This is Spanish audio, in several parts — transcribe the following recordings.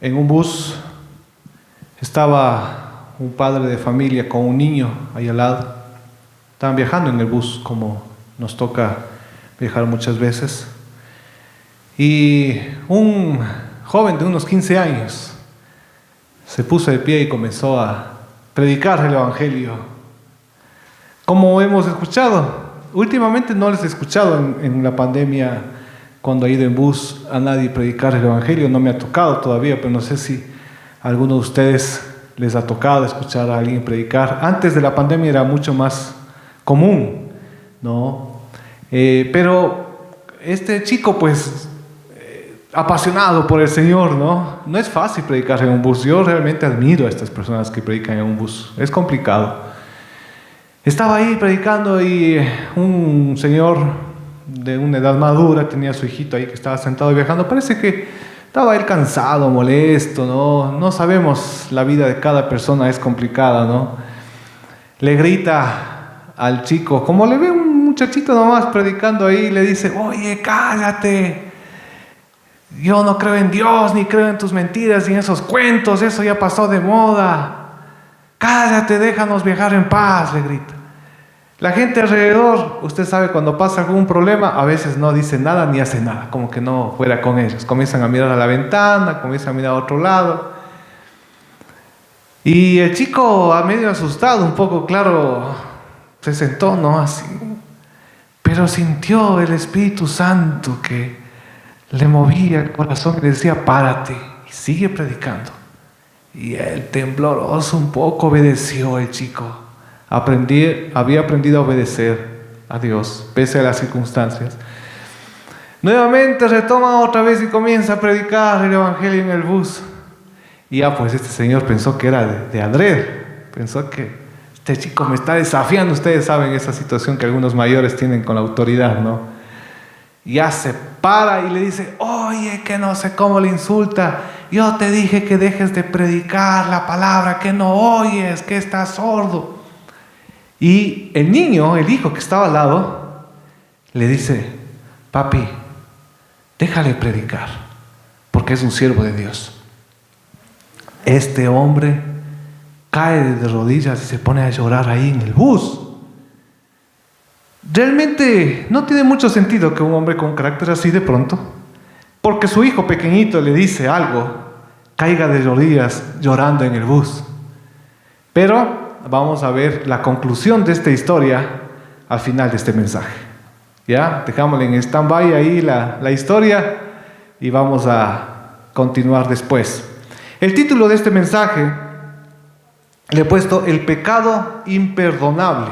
En un bus estaba un padre de familia con un niño ahí al lado. Estaban viajando en el bus, como nos toca viajar muchas veces. Y un joven de unos 15 años se puso de pie y comenzó a predicar el Evangelio. Como hemos escuchado, últimamente no les he escuchado en la pandemia, cuando he ido en bus, a nadie predicar el Evangelio. No me ha tocado todavía, pero no sé si a alguno de ustedes les ha tocado escuchar a alguien predicar. Antes de la pandemia era mucho más común, ¿no? Pero este chico, pues, apasionado por el Señor, ¿no? No es fácil predicar en un bus. Yo realmente admiro a estas personas que predican en un bus. Es complicado. Estaba ahí predicando y un señor de una edad madura tenía a su hijito ahí que estaba sentado viajando. Parece que estaba él cansado, molesto, ¿no? No sabemos, la vida de cada persona es complicada, ¿no? Le grita al chico, como le ve un muchachito nomás predicando ahí, le dice: oye, cállate, yo no creo en Dios, ni creo en tus mentiras, ni en esos cuentos, eso ya pasó de moda, cállate, déjanos viajar en paz, le grita. La gente alrededor, usted sabe, cuando pasa algún problema, a veces no dice nada ni hace nada, como que no fuera con ellos. Comienzan a mirar a la ventana, comienzan a mirar a otro lado. Y el chico, a medio asustado, un poco, claro, se sentó, ¿no? Así. Pero sintió el Espíritu Santo que le movía el corazón y le decía: párate, y sigue predicando. Y él, tembloroso un poco, obedeció el chico. Había aprendido a obedecer a Dios, pese a las circunstancias. Nuevamente retoma otra vez y comienza a predicar el Evangelio en el bus. Y ya pues este señor pensó que era de adrede. Pensó que este chico me está desafiando. Ustedes saben esa situación que algunos mayores tienen con la autoridad, ¿no? Y ya se para y le dice: oye, que no sé cómo le insulta. Yo te dije que dejes de predicar la palabra, que no oyes, que estás sordo. Y el niño, el hijo que estaba al lado, le dice: papi, déjale predicar, porque es un siervo de Dios. Este hombre cae de rodillas y se pone a llorar ahí en el bus. Realmente no tiene mucho sentido que un hombre con carácter así, de pronto, porque su hijo pequeñito le dice algo, caiga de rodillas llorando en el bus. Pero vamos a ver la conclusión de esta historia al final de este mensaje. ¿Ya? Dejámosle en stand-by ahí la historia y vamos a continuar después. El título de este mensaje le he puesto: el pecado imperdonable.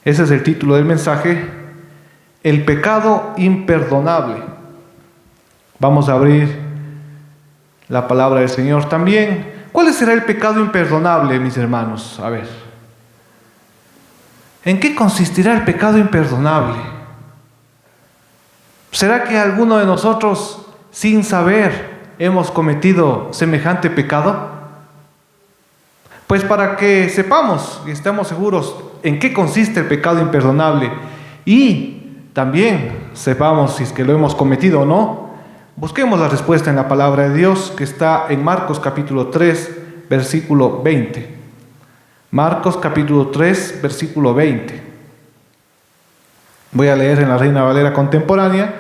Ese es el título del mensaje: el pecado imperdonable. Vamos a abrir la palabra del Señor también. ¿Cuál será el pecado imperdonable, mis hermanos? A ver. ¿En qué consistirá el pecado imperdonable? ¿Será que alguno de nosotros, sin saber, hemos cometido semejante pecado? Pues para que sepamos y estemos seguros en qué consiste el pecado imperdonable y también sepamos si es que lo hemos cometido o no, busquemos la respuesta en la palabra de Dios, que está en Marcos capítulo 3, versículo 20. Marcos capítulo 3, versículo 20. Voy a leer en la Reina Valera contemporánea.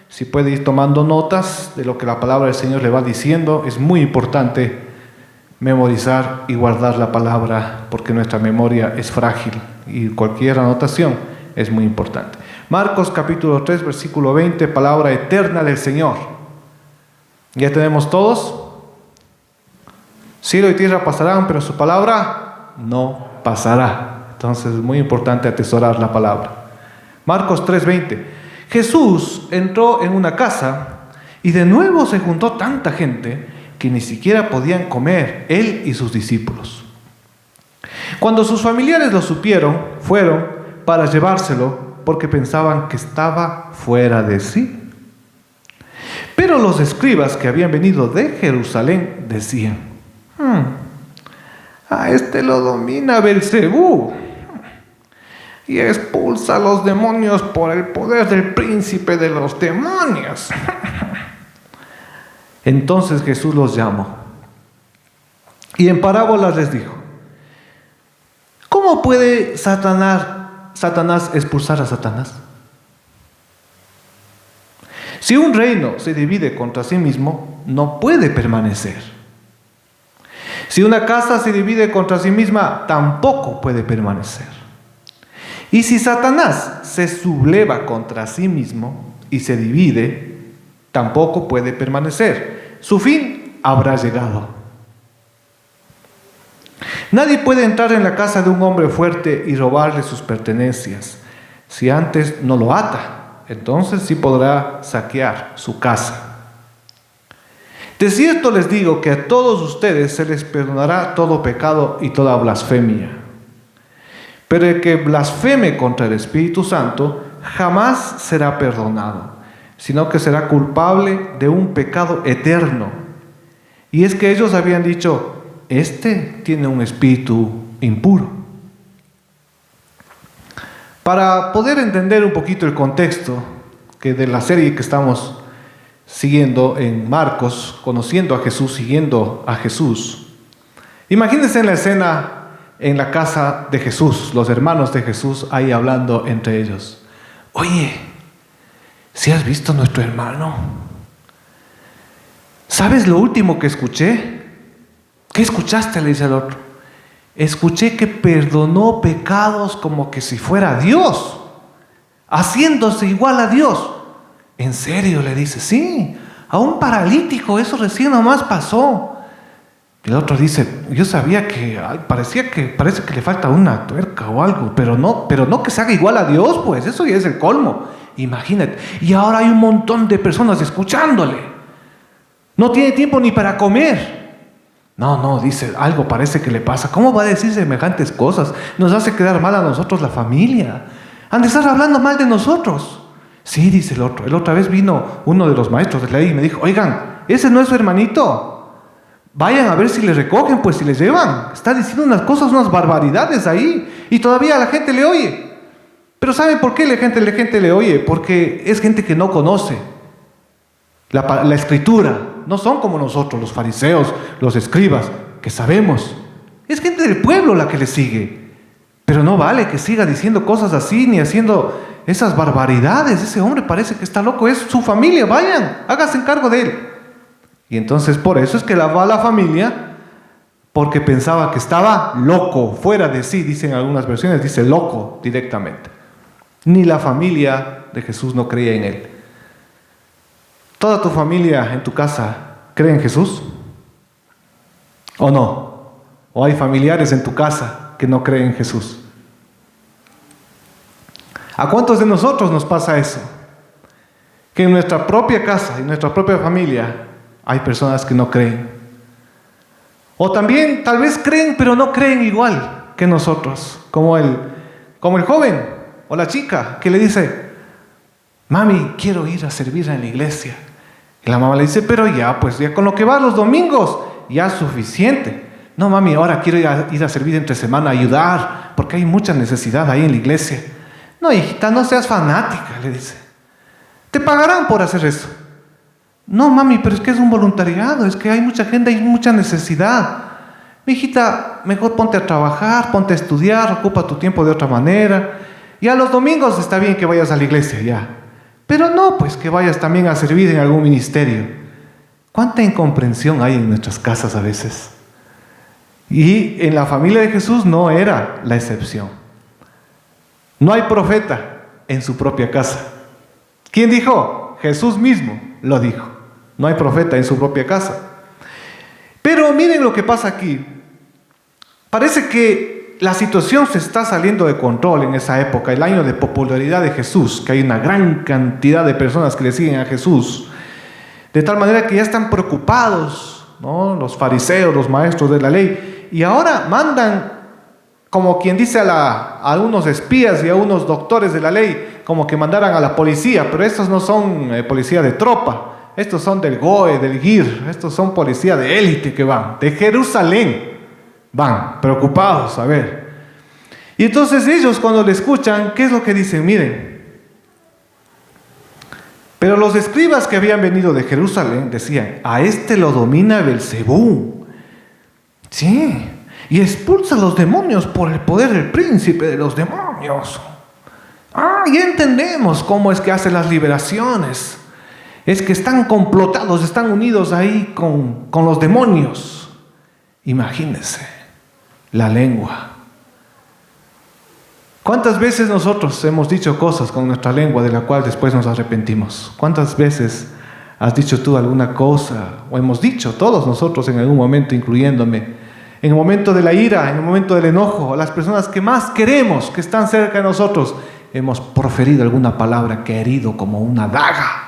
Si puede ir tomando notas de lo que la palabra del Señor le va diciendo. Es muy importante memorizar y guardar la palabra, porque nuestra memoria es frágil y cualquier anotación es muy importante. Marcos capítulo 3, versículo 20, palabra eterna del Señor. ¿Ya tenemos todos? Cielo y tierra pasarán, pero su palabra no pasará. Entonces es muy importante atesorar la palabra. Marcos 3:20. Jesús entró en una casa y de nuevo se juntó tanta gente que ni siquiera podían comer él y sus discípulos. Cuando sus familiares lo supieron, fueron para llevárselo porque pensaban que estaba fuera de sí. Pero los escribas que habían venido de Jerusalén decían: a este lo domina Belcebú y expulsa a los demonios por el poder del príncipe de los demonios. Entonces Jesús los llamó y en parábolas les dijo: ¿cómo puede Satanás expulsar a Satanás? Si un reino se divide contra sí mismo, no puede permanecer. Si una casa se divide contra sí misma, tampoco puede permanecer. Y si Satanás se subleva contra sí mismo y se divide, tampoco puede permanecer. Su fin habrá llegado. Nadie puede entrar en la casa de un hombre fuerte y robarle sus pertenencias. Si antes no lo ata, entonces sí podrá saquear su casa. De cierto les digo que a todos ustedes se les perdonará todo pecado y toda blasfemia. Pero el que blasfeme contra el Espíritu Santo jamás será perdonado, sino que será culpable de un pecado eterno. Y es que ellos habían dicho: este tiene un espíritu impuro. Para poder entender un poquito el contexto que de la serie que estamos siguiendo en Marcos, conociendo a Jesús, siguiendo a Jesús, imagínense en la escena en la casa de Jesús, los hermanos de Jesús ahí hablando entre ellos: oye, ¿sí has visto a nuestro hermano? ¿Sabes lo último que escuché? ¿Qué escuchaste?, le dice el otro. Escuché que perdonó pecados como que si fuera Dios, haciéndose igual a Dios. ¿En serio?, le dice. Sí, a un paralítico, eso recién nomás pasó. Y el otro dice: yo sabía que parece que le falta una tuerca o algo, pero no que se haga igual a Dios, pues eso ya es el colmo. Imagínate. Y ahora hay un montón de personas escuchándole. No tiene tiempo ni para comer. No, dice, algo parece que le pasa. ¿Cómo va a decir semejantes cosas? Nos hace quedar mal a nosotros, la familia. Han de estar hablando mal de nosotros. Sí, dice el otro. La otra vez vino uno de los maestros de la ley y me dijo: oigan, ese no es su hermanito. Vayan a ver si le recogen, pues si les llevan. Está diciendo unas cosas, unas barbaridades ahí. Y todavía la gente le oye. Pero ¿saben por qué la gente le oye? Porque es gente que no conoce la escritura. No son como nosotros, los fariseos, los escribas, que sabemos. Es gente del pueblo la que le sigue. Pero no vale que siga diciendo cosas así, ni haciendo esas barbaridades. Ese hombre parece que está loco. Es su familia, vayan, háganse cargo de él. Y entonces por eso es que va a la familia, porque pensaba que estaba loco, fuera de sí. Dicen algunas versiones, dice loco directamente. Ni la familia de Jesús no creía en él. ¿Toda tu familia en tu casa cree en Jesús? ¿O no? ¿O hay familiares en tu casa que no creen en Jesús? ¿A cuántos de nosotros nos pasa eso? Que en nuestra propia casa, en nuestra propia familia, hay personas que no creen. O también, tal vez creen, pero no creen igual que nosotros. Como el joven o la chica que le dice: mami, quiero ir a servir en la iglesia. Y la mamá le dice: pero ya con lo que va los domingos, ya es suficiente. No, mami, ahora quiero ir a servir entre semana, ayudar, porque hay mucha necesidad ahí en la iglesia. No, hijita, no seas fanática, le dice. Te pagarán por hacer eso. No, mami, pero es que es un voluntariado, es que hay mucha gente, hay mucha necesidad. Mi hijita, mejor ponte a trabajar, ponte a estudiar, ocupa tu tiempo de otra manera. Y a los domingos está bien que vayas a la iglesia, ya. Pero no, pues que vayas también a servir en algún ministerio. ¿Cuánta incomprensión hay en nuestras casas a veces? Y en la familia de Jesús no era la excepción. No hay profeta en su propia casa. ¿Quién dijo? Jesús mismo lo dijo. No hay profeta en su propia casa. Pero miren lo que pasa aquí. Parece que la situación se está saliendo de control en esa época, el año de popularidad de Jesús, que hay una gran cantidad de personas que le siguen a Jesús, de tal manera que ya están preocupados, ¿no? Los fariseos, los maestros de la ley, y ahora mandan, como quien dice, a unos espías y a unos doctores de la ley, como que mandaran a la policía, pero estos no son policía de tropa, estos son del GOE, del GIR, estos son policía de élite que van, de Jerusalén, van preocupados, a ver. Y entonces ellos cuando le escuchan, ¿qué es lo que dicen? Miren, pero los escribas que habían venido de Jerusalén decían, a este lo domina Belcebú, sí, y expulsa a los demonios por el poder del príncipe de los demonios. Ya entendemos cómo es que hace las liberaciones. Es que están complotados, están unidos ahí con los demonios. Imagínense, la lengua. ¿Cuántas veces nosotros hemos dicho cosas con nuestra lengua de la cual después nos arrepentimos? ¿Cuántas veces has dicho tú alguna cosa? O hemos dicho todos nosotros en algún momento, incluyéndome, en el momento de la ira, en el momento del enojo, a las personas que más queremos, que están cerca de nosotros, hemos proferido alguna palabra que ha herido como una daga.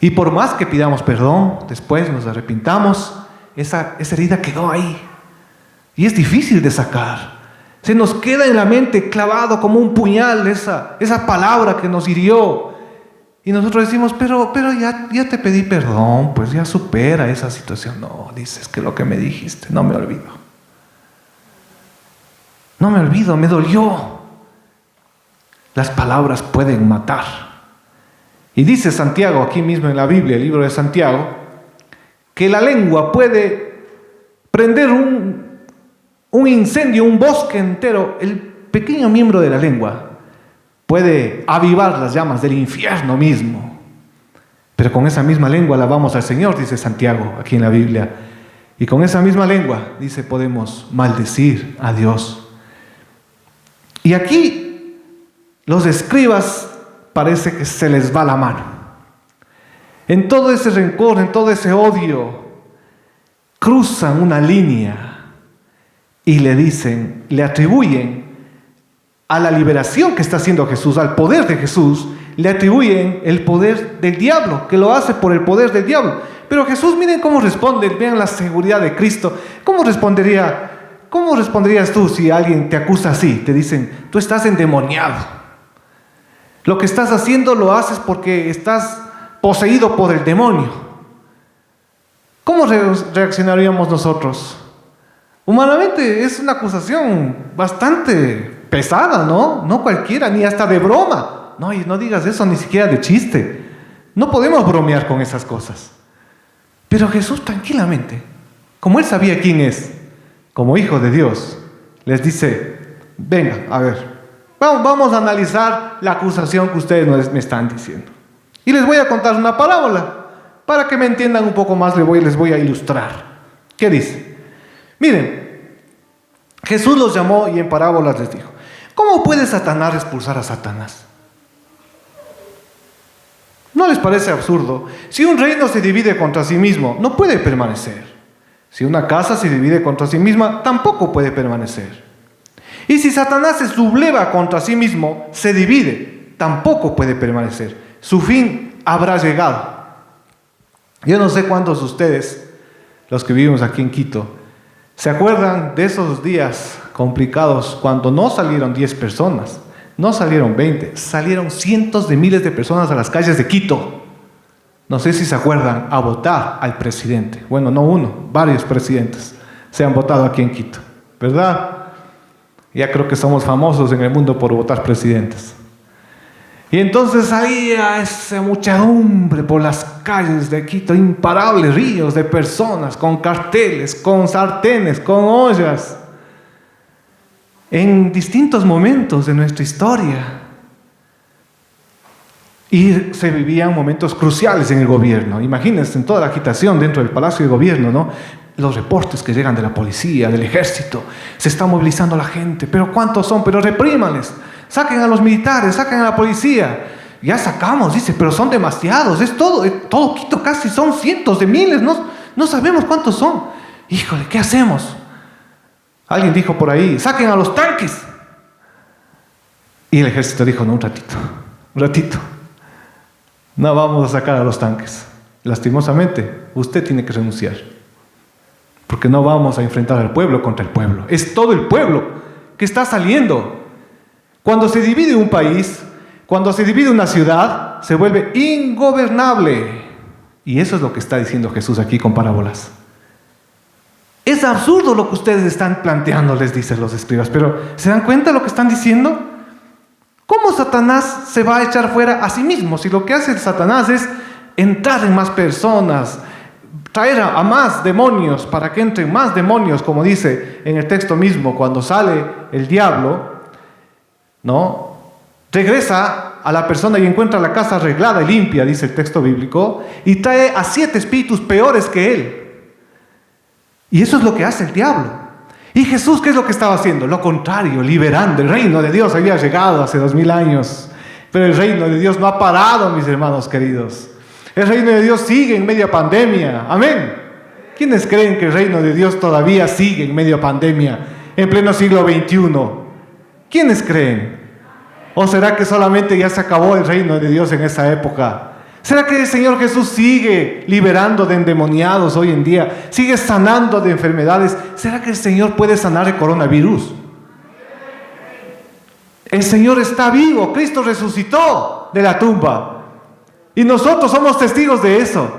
Y por más que pidamos perdón, después nos arrepintamos, esa herida quedó ahí. Y es difícil de sacar. Se nos queda en la mente clavado como un puñal esa palabra que nos hirió. Y nosotros decimos, pero ya te pedí perdón, pues ya supera esa situación. No, dices que lo que me dijiste, no me olvido. No me olvido, me dolió. Las palabras pueden matar. Y dice Santiago, aquí mismo en la Biblia, el libro de Santiago, que la lengua puede prender un incendio, un bosque entero. El pequeño miembro de la lengua puede avivar las llamas del infierno mismo. Pero con esa misma lengua alabamos al Señor, dice Santiago aquí en la Biblia. Y con esa misma lengua, dice, podemos maldecir a Dios. Y aquí los escribas parece que se les va la mano. En todo ese rencor, en todo ese odio, cruzan una línea y le dicen, le atribuyen a la liberación que está haciendo Jesús, al poder de Jesús, le atribuyen el poder del diablo, que lo hace por el poder del diablo. Pero Jesús, miren cómo responde, vean la seguridad de Cristo. ¿Cómo responderías tú si alguien te acusa así? Te dicen, tú estás endemoniado. Lo que estás haciendo lo haces porque estás poseído por el demonio. ¿Cómo reaccionaríamos nosotros? Humanamente es una acusación bastante pesada, ¿no? No cualquiera, ni hasta de broma. No, y no digas eso ni siquiera de chiste. No podemos bromear con esas cosas. Pero Jesús tranquilamente, como Él sabía quién es, como Hijo de Dios, les dice, venga, a ver, vamos a analizar la acusación que ustedes me están diciendo. Y les voy a contar una parábola, para que me entiendan un poco más, les voy a ilustrar. ¿Qué dice? Miren, Jesús los llamó y en parábolas les dijo, ¿cómo puede Satanás expulsar a Satanás? ¿No les parece absurdo? Si un reino se divide contra sí mismo, no puede permanecer. Si una casa se divide contra sí misma, tampoco puede permanecer. Y si Satanás se subleva contra sí mismo, se divide, tampoco puede permanecer. Su fin habrá llegado. Yo no sé cuántos de ustedes, los que vivimos aquí en Quito, ¿se acuerdan de esos días complicados cuando no salieron 10 personas? No salieron 20, salieron cientos de miles de personas a las calles de Quito. No sé si se acuerdan, a votar al presidente. Bueno, no uno, varios presidentes se han votado aquí en Quito, ¿verdad? Ya creo que somos famosos en el mundo por votar presidentes. Y entonces salía esa muchedumbre por las calles de Quito, imparables ríos de personas, con carteles, con sartenes, con ollas. En distintos momentos de nuestra historia. Y se vivían momentos cruciales en el gobierno. Imagínense, en toda la agitación dentro del Palacio de Gobierno, ¿no? Los reportes que llegan de la policía, del ejército. Se está movilizando la gente. ¿Pero cuántos son? Pero reprímanles. Saquen a los militares, saquen a la policía. Ya sacamos, dice, pero son demasiados. Es todo Quito casi son cientos de miles, ¿no? no sabemos cuántos son. Híjole, ¿qué hacemos? Alguien dijo por ahí, saquen a los tanques. Y el ejército dijo, no, un ratito. No vamos a sacar a los tanques. Lastimosamente, usted tiene que renunciar. Porque no vamos a enfrentar al pueblo contra el pueblo. Es todo el pueblo que está saliendo. Cuando se divide un país, cuando se divide una ciudad, se vuelve ingobernable. Y eso es lo que está diciendo Jesús aquí con parábolas. Es absurdo lo que ustedes están planteando, les dicen los escribas. Pero ¿se dan cuenta de lo que están diciendo? ¿Cómo Satanás se va a echar fuera a sí mismo? Si lo que hace Satanás es entrar en más personas, traer a más demonios para que entren más demonios, como dice en el texto mismo, cuando sale el diablo, ¿no? Regresa a la persona y encuentra la casa arreglada y limpia, dice el texto bíblico, y trae a 7 espíritus peores que él. Y eso es lo que hace el diablo. ¿Y Jesús qué es lo que estaba haciendo? Lo contrario, liberando. El reino de Dios había llegado hace 2000 años, pero el reino de Dios no ha parado, mis hermanos queridos. El reino de Dios sigue en media pandemia. Amén. ¿Quiénes creen que el reino de Dios todavía sigue en media pandemia, en pleno siglo XXI? ¿Quiénes creen? ¿O será que solamente ya se acabó el reino de Dios en esa época? ¿Será que el Señor Jesús sigue liberando de endemoniados hoy en día? ¿Sigue sanando de enfermedades? ¿Será que el Señor puede sanar el coronavirus? El Señor está vivo. Cristo resucitó de la tumba. Y nosotros somos testigos de eso.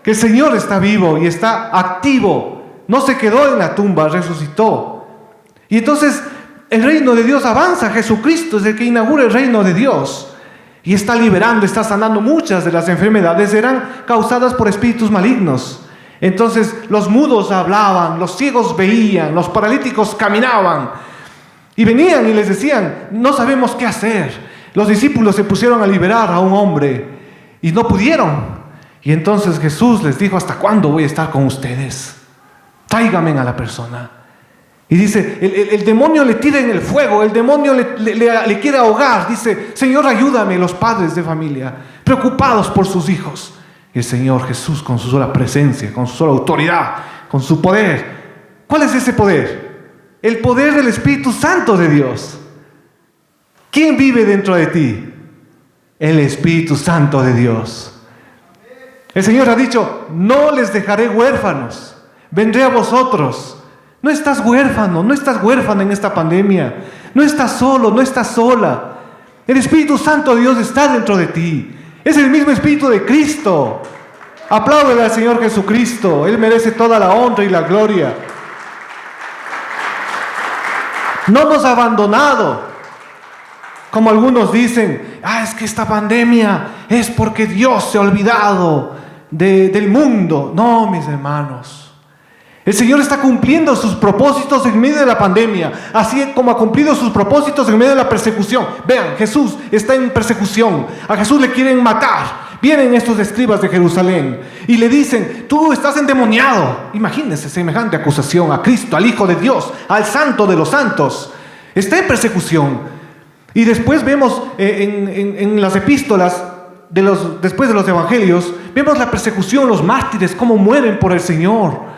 Que el Señor está vivo y está activo. No se quedó en la tumba, resucitó. Y entonces el reino de Dios avanza. Jesucristo es el que inaugura el reino de Dios. Y está liberando, está sanando. Muchas de las enfermedades eran causadas por espíritus malignos. Entonces los mudos hablaban, los ciegos veían, los paralíticos caminaban. Y venían y les decían, no sabemos qué hacer. Los discípulos se pusieron a liberar a un hombre y no pudieron. Y entonces Jesús les dijo, ¿hasta cuándo voy a estar con ustedes? Tráiganme a la persona. Y dice, el demonio le tira en el fuego, el demonio le quiere ahogar. Dice, Señor, ayúdame. Los padres de familia, preocupados por sus hijos. Y el Señor Jesús, con su sola presencia, con su sola autoridad, con su poder. ¿Cuál es ese poder? El poder del Espíritu Santo de Dios. ¿Quién vive dentro de ti? El Espíritu Santo de Dios. El Señor ha dicho, no les dejaré huérfanos, vendré a vosotros. No estás huérfano, no estás huérfana en esta pandemia. No estás solo, no estás sola. El Espíritu Santo de Dios está dentro de ti. Es el mismo Espíritu de Cristo. Apláudele al Señor Jesucristo. Él merece toda la honra y la gloria. No nos ha abandonado. Como algunos dicen, es que esta pandemia es porque Dios se ha olvidado del mundo. No, mis hermanos. El Señor está cumpliendo sus propósitos en medio de la pandemia, así como ha cumplido sus propósitos en medio de la persecución. Vean, Jesús está en persecución. A Jesús le quieren matar. Vienen estos escribas de Jerusalén y le dicen, tú estás endemoniado. Imagínense semejante acusación a Cristo, al Hijo de Dios, al Santo de los Santos. Está en persecución. Y después vemos en las epístolas, después de los evangelios, vemos la persecución, los mártires, cómo mueren por el Señor.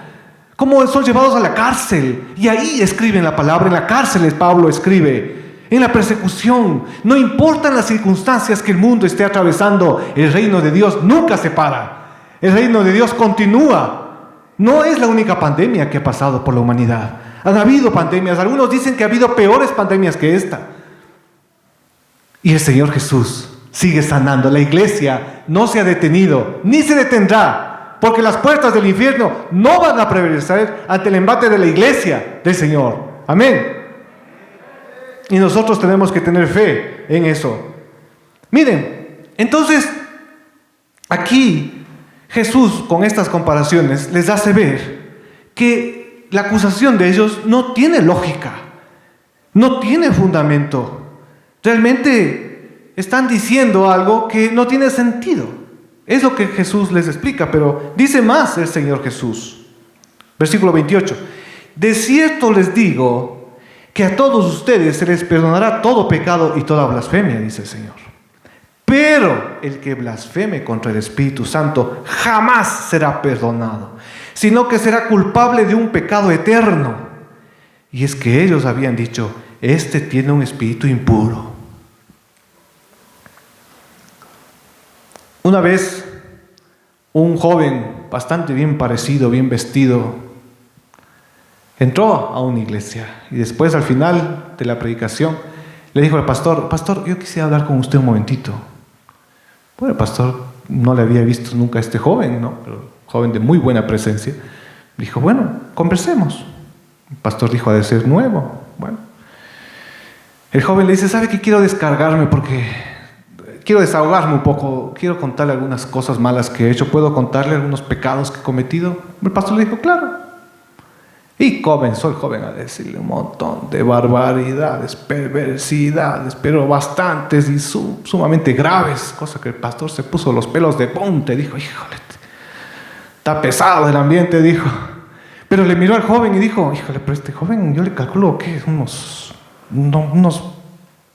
Cómo son llevados a la cárcel. Y ahí escriben la palabra. En la cárcel Pablo escribe. En la persecución. No importan las circunstancias que el mundo esté atravesando, el reino de Dios nunca se para. El reino de Dios continúa. No es la única pandemia que ha pasado por la humanidad. Han habido pandemias. Algunos dicen que ha habido peores pandemias que esta. Y el Señor Jesús sigue sanando. La iglesia no se ha detenido, ni se detendrá. Porque las puertas del infierno no van a prevalecer ante el embate de la iglesia del Señor. Amén. Y nosotros tenemos que tener fe en eso. Miren, entonces, aquí Jesús con estas comparaciones les hace ver que la acusación de ellos no tiene lógica, no tiene fundamento. Realmente están diciendo algo que no tiene sentido. Es lo que Jesús les explica, pero dice más el Señor Jesús. Versículo 28. De cierto les digo que a todos ustedes se les perdonará todo pecado y toda blasfemia, dice el Señor. Pero el que blasfeme contra el Espíritu Santo jamás será perdonado, sino que será culpable de un pecado eterno. Y es que ellos habían dicho, este tiene un espíritu impuro. Una vez, un joven bastante bien parecido, bien vestido, entró a una iglesia y después, al final de la predicación, le dijo al pastor, pastor, yo quisiera hablar con usted un momentito. Bueno, el pastor no le había visto nunca a este joven, ¿no? Pero joven de muy buena presencia. Dijo, bueno, conversemos. El pastor dijo, ha de ser nuevo. Bueno, el joven le dice, ¿sabe qué? Quiero descargarme porque quiero desahogarme un poco. Quiero contarle algunas cosas malas que he hecho. ¿Puedo contarle algunos pecados que he cometido? El pastor le dijo, claro. Y comenzó el joven a decirle un montón de barbaridades, perversidades, pero bastantes y sumamente graves, cosa que el pastor se puso los pelos de punta y dijo, híjole, está pesado el ambiente, dijo. Pero le miró al joven y dijo, híjole, pero este joven yo le calculo que unos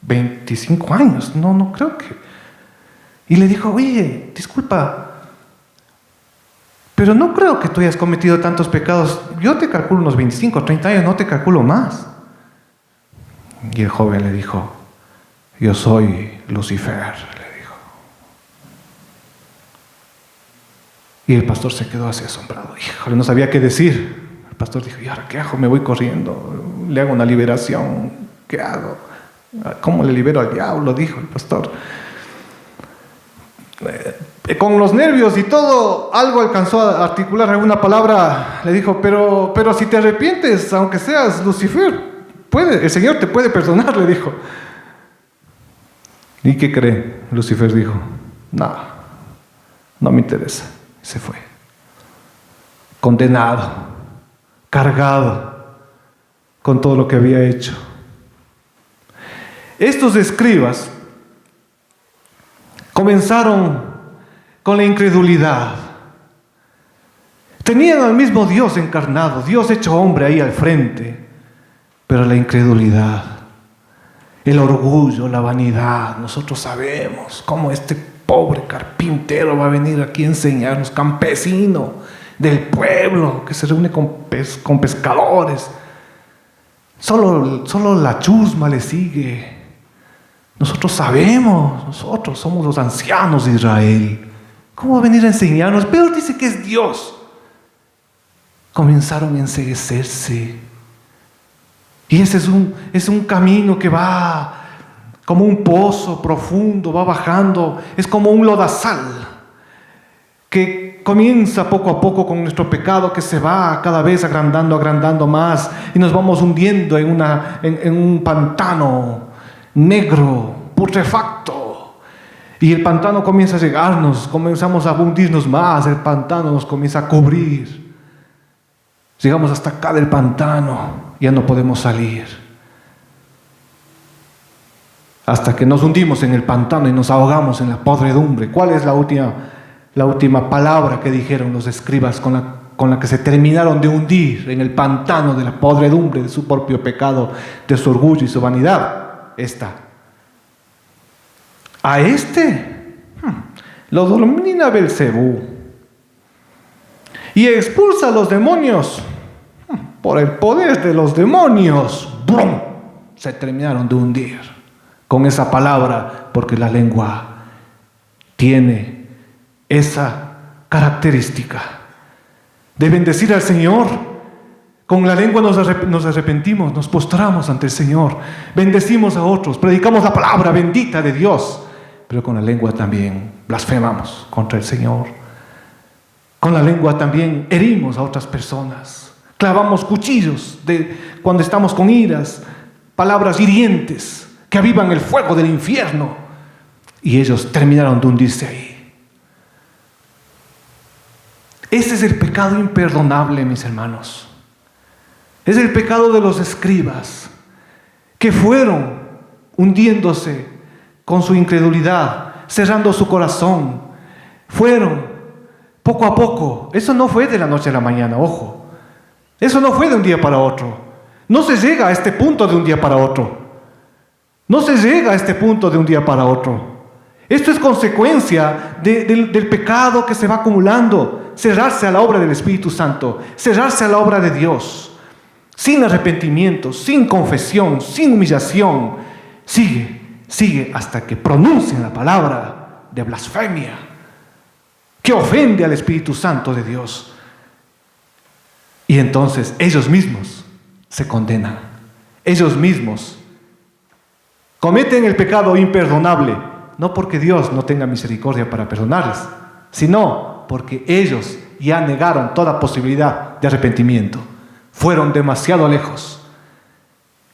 25 años, no creo que. Y le dijo, oye, disculpa, pero no creo que tú hayas cometido tantos pecados. Yo te calculo unos 25 o 30 años, no te calculo más. Y el joven le dijo, yo soy Lucifer, le dijo. Y el pastor se quedó así asombrado. Híjole, no sabía qué decir. El pastor dijo, ¿y ahora qué hago? Me voy corriendo. Le hago una liberación. ¿Qué hago? ¿Cómo le libero al diablo? Dijo el pastor. Con los nervios y todo, algo alcanzó a articular alguna palabra. Le dijo, pero si te arrepientes, aunque seas Lucifer, el Señor te puede perdonar, le dijo. ¿Y qué cree? Lucifer dijo, no me interesa. Se fue. Condenado, cargado con todo lo que había hecho. Estos escribas comenzaron con la incredulidad. Tenían al mismo Dios encarnado, Dios hecho hombre ahí al frente, pero la incredulidad, el orgullo, la vanidad. Nosotros sabemos cómo este pobre carpintero va a venir aquí a enseñarnos, campesino del pueblo que se reúne con pescadores. Solo la chusma le sigue. Nosotros sabemos, nosotros somos los ancianos de Israel. ¿Cómo va a venir a enseñarnos? Pero dice que es Dios. Comenzaron a enceguecerse. Y ese es un camino que va como un pozo profundo, va bajando. Es como un lodazal que comienza poco a poco con nuestro pecado, que se va cada vez agrandando más, y nos vamos hundiendo en un pantano negro, putrefacto. Y el pantano comienza a llegarnos, comenzamos a hundirnos más, el pantano nos comienza a cubrir. Llegamos hasta acá del pantano, ya no podemos salir. Hasta que nos hundimos en el pantano y nos ahogamos en la podredumbre. ¿Cuál es la última palabra que dijeron los escribas con la que se terminaron de hundir en el pantano de la podredumbre de su propio pecado, de su orgullo y su vanidad? Esta. A este lo domina Belcebú y expulsa a los demonios por el poder de los demonios. ¡Brum! Se terminaron de hundir con esa palabra, porque la lengua tiene esa característica de bendecir al Señor. Con la lengua nos arrepentimos, nos postramos ante el Señor, bendecimos a otros, predicamos la palabra bendita de Dios. Pero con la lengua también blasfemamos contra el Señor. Con la lengua también herimos a otras personas. Clavamos cuchillos cuando estamos con iras, palabras hirientes que avivan el fuego del infierno. Y ellos terminaron de hundirse ahí. Ese es el pecado imperdonable, mis hermanos. Es el pecado de los escribas, que fueron hundiéndose con su incredulidad, cerrando su corazón. Fueron poco a poco. Eso no fue de la noche a la mañana, ojo. Eso no fue de un día para otro. No se llega a este punto de un día para otro. No se llega a este punto de un día para otro. Esto es consecuencia del pecado que se va acumulando. Cerrarse a la obra del Espíritu Santo, cerrarse a la obra de Dios, sin arrepentimiento, sin confesión, sin humillación. Sigue hasta que pronuncien la palabra de blasfemia que ofende al Espíritu Santo de Dios. Y entonces ellos mismos se condenan. Ellos mismos cometen el pecado imperdonable, no porque Dios no tenga misericordia para perdonarles, sino porque ellos ya negaron toda posibilidad de arrepentimiento. Fueron demasiado lejos.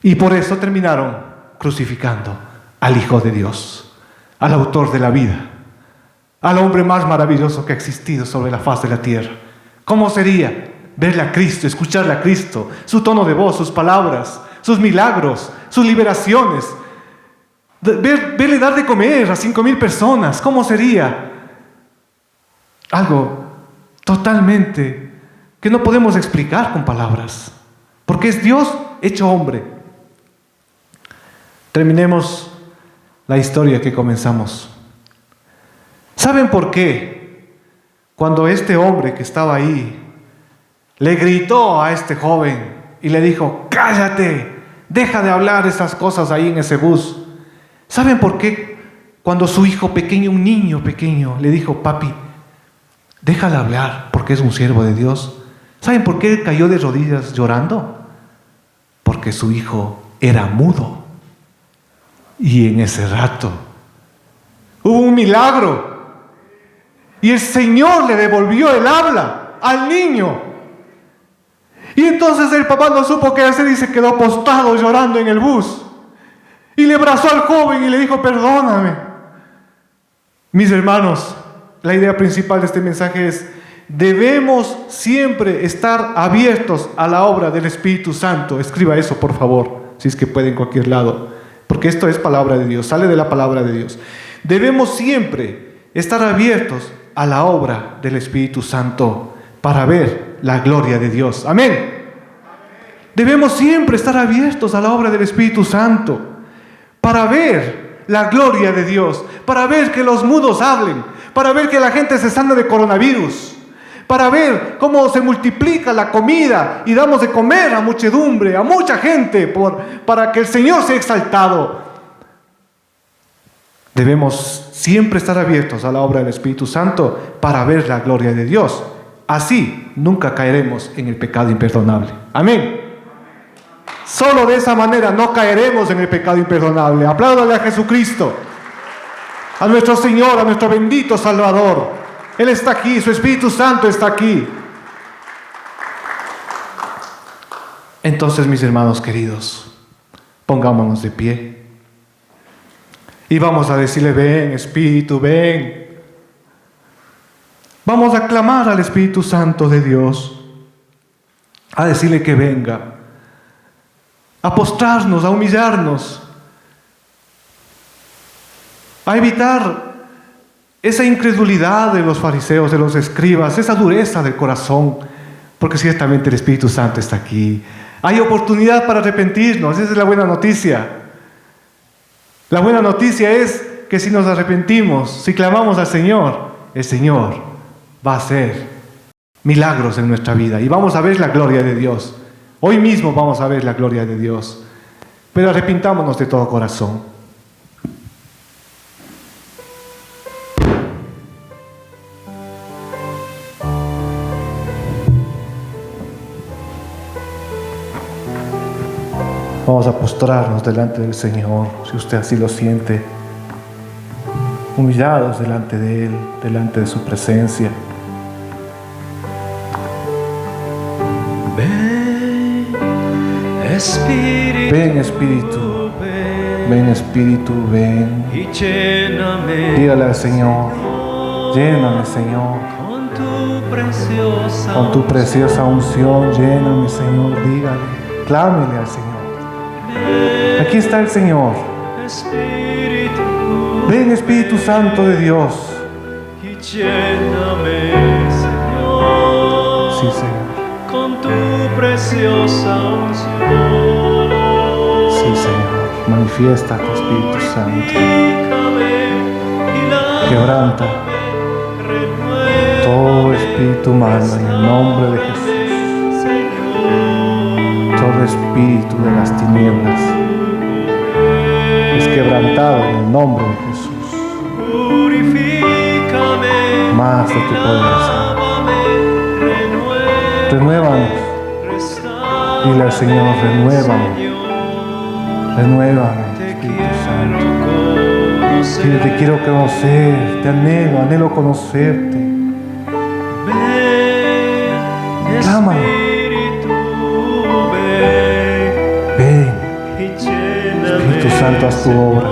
Y por eso terminaron crucificando al Hijo de Dios, al autor de la vida, al hombre más maravilloso que ha existido sobre la faz de la tierra. ¿Cómo sería verle a Cristo, escucharle a Cristo, su tono de voz, sus palabras, sus milagros, sus liberaciones? Verle dar de comer a 5,000 personas. ¿Cómo sería? Algo totalmente que no podemos explicar con palabras, porque es Dios hecho hombre. Terminemos la historia que comenzamos. ¿Saben por qué? Cuando este hombre que estaba ahí le gritó a este joven y le dijo: cállate, deja de hablar esas cosas ahí en ese bus. ¿Saben por qué? Cuando su hijo pequeño, un niño pequeño, le dijo: papi, déjala hablar porque es un siervo de Dios. ¿Saben por qué cayó de rodillas llorando? Porque su hijo era mudo. Y en ese rato hubo un milagro. Y el Señor le devolvió el habla al niño. Y entonces el papá no supo qué hacer y se quedó postrado llorando en el bus. Y le abrazó al joven y le dijo: perdóname. Mis hermanos, la idea principal de este mensaje es: debemos siempre estar abiertos a la obra del Espíritu Santo. Escriba eso, por favor, si es que puede, en cualquier lado, porque esto es palabra de Dios, sale de la palabra de Dios. Debemos siempre estar abiertos a la obra del Espíritu Santo para ver la gloria de Dios. Amén. Debemos siempre estar abiertos a la obra del Espíritu Santo para ver la gloria de Dios, para ver que los mudos hablen, para ver que la gente se sana de coronavirus, para ver cómo se multiplica la comida y damos de comer a muchedumbre, a mucha gente, para que el Señor sea exaltado. Debemos siempre estar abiertos a la obra del Espíritu Santo para ver la gloria de Dios. Así nunca caeremos en el pecado imperdonable. Amén. Solo de esa manera no caeremos en el pecado imperdonable. Apláudale a Jesucristo, a nuestro Señor, a nuestro bendito Salvador. Él está aquí, su Espíritu Santo está aquí. Entonces, mis hermanos queridos, pongámonos de pie y vamos a decirle: ven, Espíritu, ven. Vamos a clamar al Espíritu Santo de Dios, a decirle que venga, a postrarnos, a humillarnos, a evitar esa incredulidad de los fariseos, de los escribas, esa dureza del corazón, porque ciertamente el Espíritu Santo está aquí. Hay oportunidad para arrepentirnos. Esa es la buena noticia. La buena noticia es que si nos arrepentimos, si clamamos al Señor, el Señor va a hacer milagros en nuestra vida y vamos a ver la gloria de Dios. Hoy mismo vamos a ver la gloria de Dios. Pero arrepintámonos de todo corazón. Vamos a postrarnos delante del Señor, si usted así lo siente, humillados delante de Él, delante de su presencia. Ven, Espíritu, ven, Espíritu, ven, Espíritu, ven. y lléname, Dígale al Señor: lléname, Señor, con tu preciosa unción, lléname, Señor, dígale, clámele al Señor. Aquí está el Señor. Espíritu, Ven, Espíritu Santo de Dios. y lléname, Señor, Sí, Señor. con tu preciosa unción. Sí, Señor. Manifiéstate, Espíritu Santo. Purifícame y Quebranta todo espíritu malo en el nombre de Jesús. Todo espíritu de las tinieblas es quebrantado en el nombre de Jesús. Más de tu poder, Señor. Renuévanos. Dile al Señor, renuévame. Renuévame, Espíritu Santo. Dile, te quiero conocer, te anhelo conocerte. Clámalo. Ven, Espíritu Santo, haz tu obra.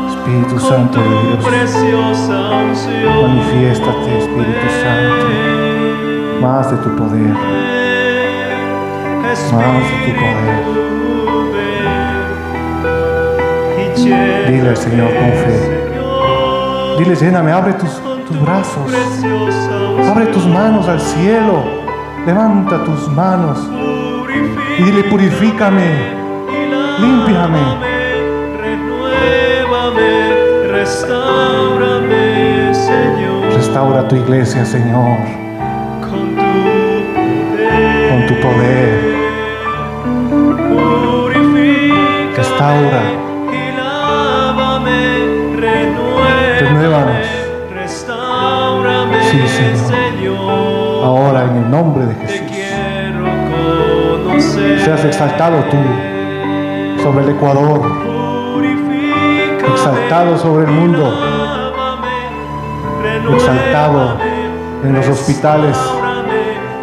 Espíritu Santo de Dios, manifiéstate, Espíritu Santo, más de tu poder, más de tu poder. Dile al Señor con fe. Dile, lléname, abre tus brazos, abre tus manos al cielo, levanta tus manos y dile, purifícame, límpiame. Restáurame, Señor. Restaura tu iglesia, Señor, con tu poder. Restaura. Renuévanos. Sí, Señor. Ahora en el nombre de Jesús. Seas exaltado tú sobre el Ecuador, exaltado sobre el mundo, exaltado en los hospitales,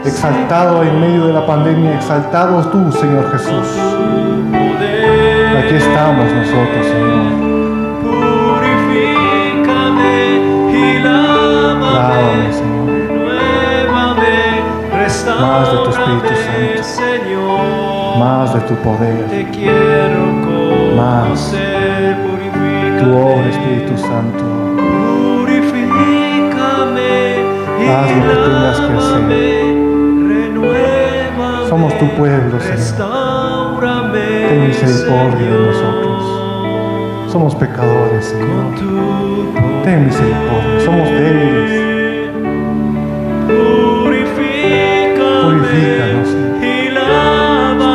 exaltado en medio de la pandemia, exaltado tú, Señor Jesús. Aquí estamos nosotros, Señor. Lávame, Señor. Más de tu Espíritu Santo, más de tu poder, más tu obra, Espíritu Santo. Haz lo que tengas que hacer. Somos tu pueblo, Señor. Ten misericordia de nosotros. Somos pecadores, Señor. Ten misericordia. Somos débiles. Purifícanos, Señor.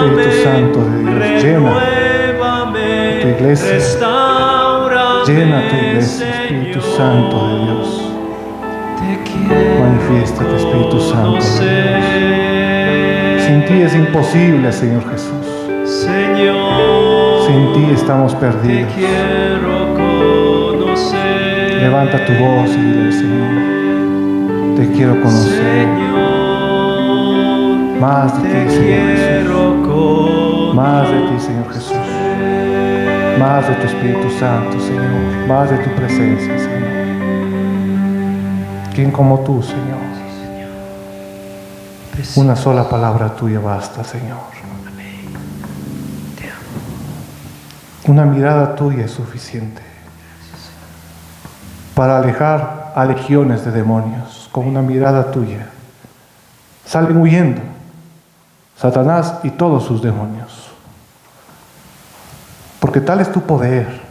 Espíritu Santo de Dios, llena tu iglesia. Llena tu iglesia, Espíritu Santo de Dios. Manifiéstate, Espíritu Santo de Dios. Sin ti es imposible, Señor Jesús. Sin ti estamos perdidos. Levanta tu voz y dile, Señor, te quiero conocer. Más de ti, Señor Jesús. Más de ti, Señor Jesús. Más de tu Espíritu Santo, Señor. Más de tu presencia, Señor. ¿Quién como tú, Señor? Una sola palabra tuya basta, Señor. Una mirada tuya es suficiente para alejar a legiones de demonios. Con una mirada tuya salen huyendo Satanás y todos sus demonios, porque tal es tu poder.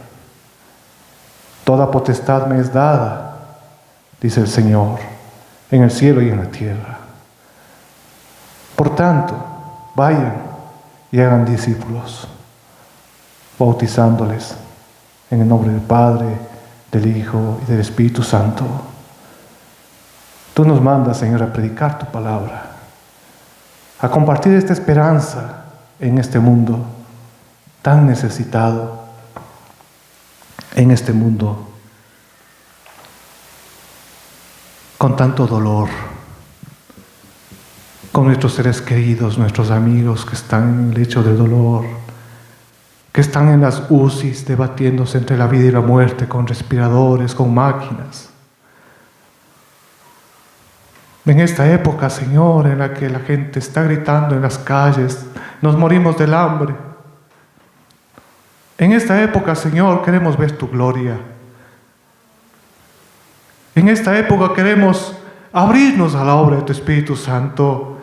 Toda potestad me es dada, dice el Señor, en el cielo y en la tierra. Por tanto, vayan y hagan discípulos, bautizándoles en el nombre del Padre, del Hijo y del Espíritu Santo. Tú nos mandas, Señor, a predicar tu palabra, a compartir esta esperanza en este mundo tan necesitado, en este mundo con tanto dolor, con nuestros seres queridos, nuestros amigos que están en el lecho de dolor, que están en las UCIs debatiéndose entre la vida y la muerte, con respiradores, con máquinas. En esta época, Señor, en la que la gente está gritando en las calles, nos morimos del hambre. En esta época, Señor, queremos ver tu gloria. En esta época queremos abrirnos a la obra de tu Espíritu Santo,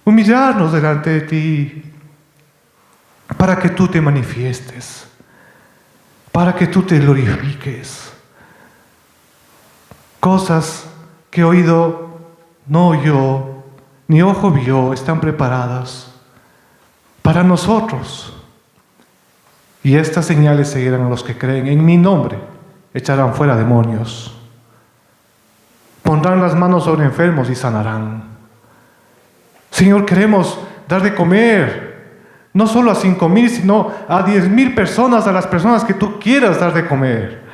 humillarnos delante de ti, para que tú te manifiestes, para que tú te glorifiques, Cosas que oído no oyó, ni ojo vio, están preparadas para nosotros. Y estas señales seguirán a los que creen. En mi nombre echarán fuera demonios. Pondrán las manos sobre enfermos y sanarán. Señor, queremos dar de comer, no solo a 5,000, sino a 10,000 personas, a las personas que tú quieras dar de comer.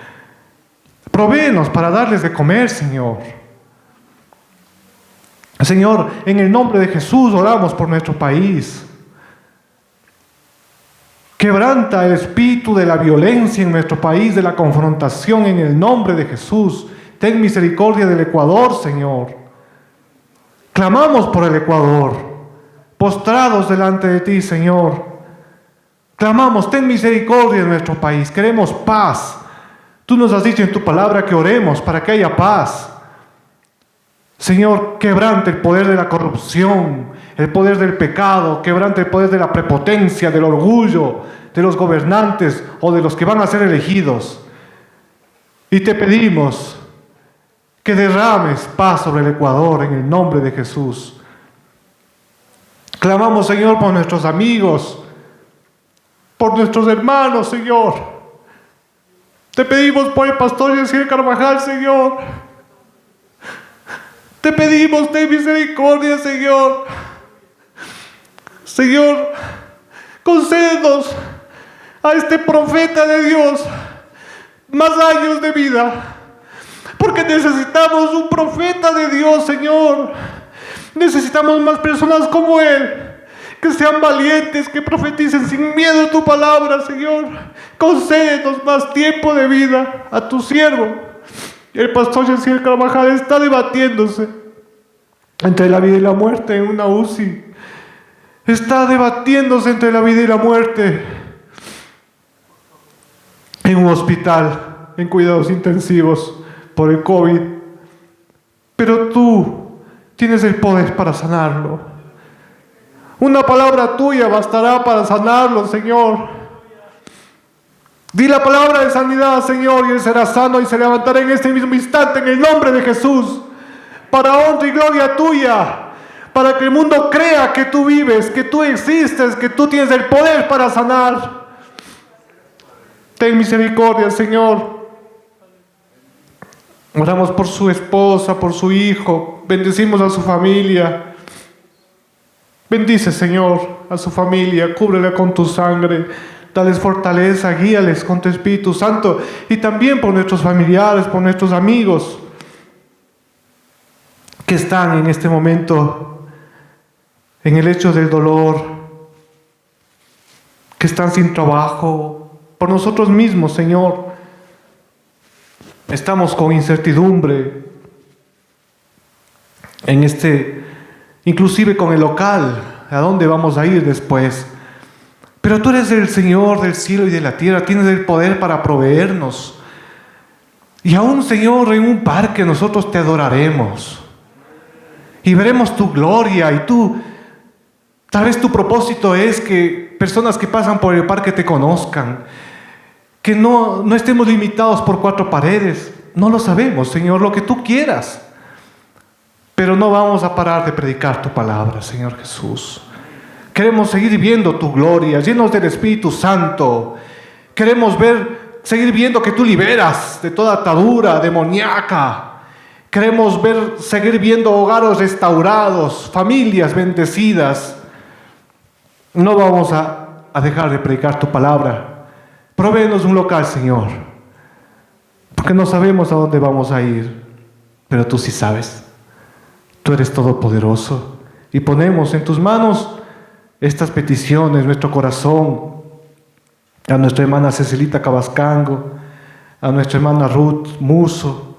Provéenos para darles de comer, Señor. Señor, en el nombre de Jesús oramos por nuestro país. Quebranta el espíritu de la violencia en nuestro país, de la confrontación en el nombre de Jesús. Ten misericordia del Ecuador, Señor. Clamamos por el Ecuador, postrados delante de ti, Señor. Clamamos, ten misericordia de nuestro país. Queremos paz. Tú nos has dicho en tu palabra que oremos para que haya paz. Señor, quebrante el poder de la corrupción, el poder del pecado, quebrante el poder de la prepotencia, del orgullo, de los gobernantes o de los que van a ser elegidos. Y te pedimos que derrames paz sobre el Ecuador en el nombre de Jesús. Clamamos, Señor, por nuestros amigos, por nuestros hermanos, Señor. Te pedimos por el pastor Yesiel Carvajal, Señor. Te pedimos, ten misericordia, Señor. Señor, concédenos a este profeta de Dios más años de vida, porque necesitamos un profeta de Dios, Señor. Necesitamos más personas como él, que sean valientes, que profeticen sin miedo tu palabra, Señor. Concédenos más tiempo de vida a tu siervo. El pastor Yesiel Carvajal está debatiéndose entre la vida y la muerte en una UCI. Está debatiéndose entre la vida y la muerte en un hospital, en cuidados intensivos por el COVID. Pero tú tienes el poder para sanarlo. Una palabra tuya bastará para sanarlo, Señor. Di la palabra de sanidad, Señor, y él será sano y se levantará en este mismo instante en el nombre de Jesús, para honra y gloria tuya, para que el mundo crea que tú vives, que tú existes, que tú tienes el poder para sanar. Ten misericordia, Señor. Oramos por su esposa, por su hijo, bendecimos a su familia. Bendice, Señor, a su familia, cúbrela con tu sangre. Dales fortaleza, guíales con tu Espíritu Santo, y también por nuestros familiares, por nuestros amigos que están en este momento en el hecho del dolor, que están sin trabajo, por nosotros mismos, Señor. Estamos con incertidumbre en inclusive con el local, a dónde vamos a ir después. Pero tú eres el Señor del cielo y de la tierra, tienes el poder para proveernos. Y aún, Señor, en un parque nosotros te adoraremos. Y veremos tu gloria, y tal vez tu propósito es que personas que pasan por el parque te conozcan. Que no estemos limitados por 4 paredes. No lo sabemos, Señor, lo que tú quieras. Pero no vamos a parar de predicar tu palabra, Señor Jesús. Queremos seguir viendo tu gloria, llenos del Espíritu Santo. Queremos seguir viendo que tú liberas de toda atadura demoníaca. Queremos seguir viendo hogares restaurados, familias bendecidas. No vamos a dejar de predicar tu palabra. Provéenos un local, Señor, porque no sabemos a dónde vamos a ir, pero tú sí sabes. Tú eres todopoderoso y ponemos en tus manos estas peticiones, nuestro corazón, a nuestra hermana Cecilita Cabascango, a nuestra hermana Ruth Muso,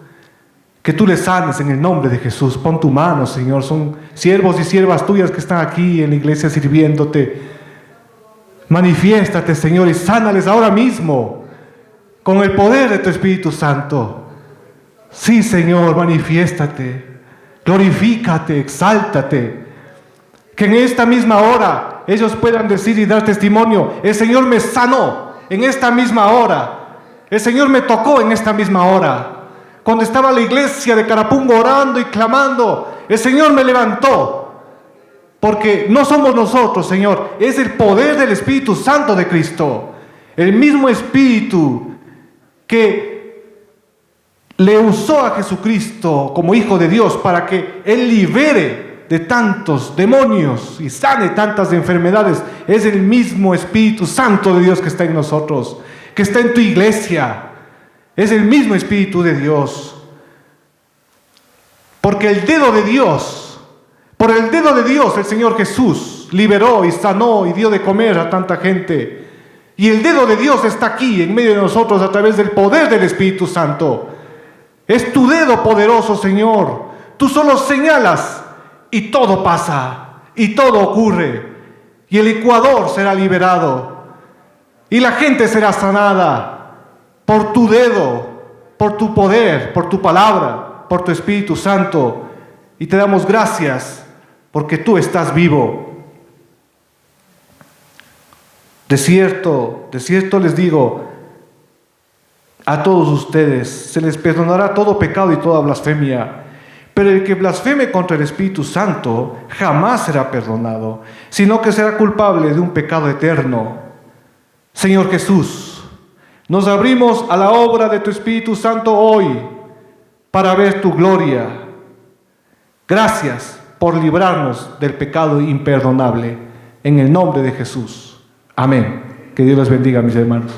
que tú les sanes en el nombre de Jesús. Pon tu mano, Señor, son siervos y siervas tuyas que están aquí en la iglesia sirviéndote. Manifiéstate, Señor, y sánales ahora mismo, con el poder de tu Espíritu Santo. Sí, Señor, manifiéstate, glorifícate, exáltate, que en esta misma hora ellos puedan decir y dar testimonio: el Señor me sanó en esta misma hora, el Señor me tocó en esta misma hora, Cuando estaba la iglesia de Carapungo orando y clamando, el Señor me levantó. Porque no somos nosotros, Señor, es el poder del Espíritu Santo de Cristo. El mismo Espíritu que le usó a Jesucristo como Hijo de Dios para que Él libere de tantos demonios y sane tantas enfermedades. Es el mismo Espíritu Santo de Dios que está en nosotros, que está en tu iglesia. Es el mismo Espíritu de Dios. Porque el dedo de Dios, por el dedo de Dios, el Señor Jesús liberó y sanó y dio de comer a tanta gente. Y el dedo de Dios está aquí en medio de nosotros a través del poder del Espíritu Santo. Es tu dedo poderoso, Señor. Tú solo señalas y todo pasa y todo ocurre. Y el Ecuador será liberado y la gente será sanada por tu dedo, por tu poder, por tu palabra, por tu Espíritu Santo. Y te damos gracias porque tú estás vivo. De cierto les digo, a todos ustedes se les perdonará todo pecado y toda blasfemia, pero el que blasfeme contra el Espíritu Santo jamás será perdonado, sino que será culpable de un pecado eterno. Señor Jesús, nos abrimos a la obra de tu Espíritu Santo hoy para ver tu gloria. Gracias por librarnos del pecado imperdonable. En el nombre de Jesús. Amén. Que Dios les bendiga, mis hermanos.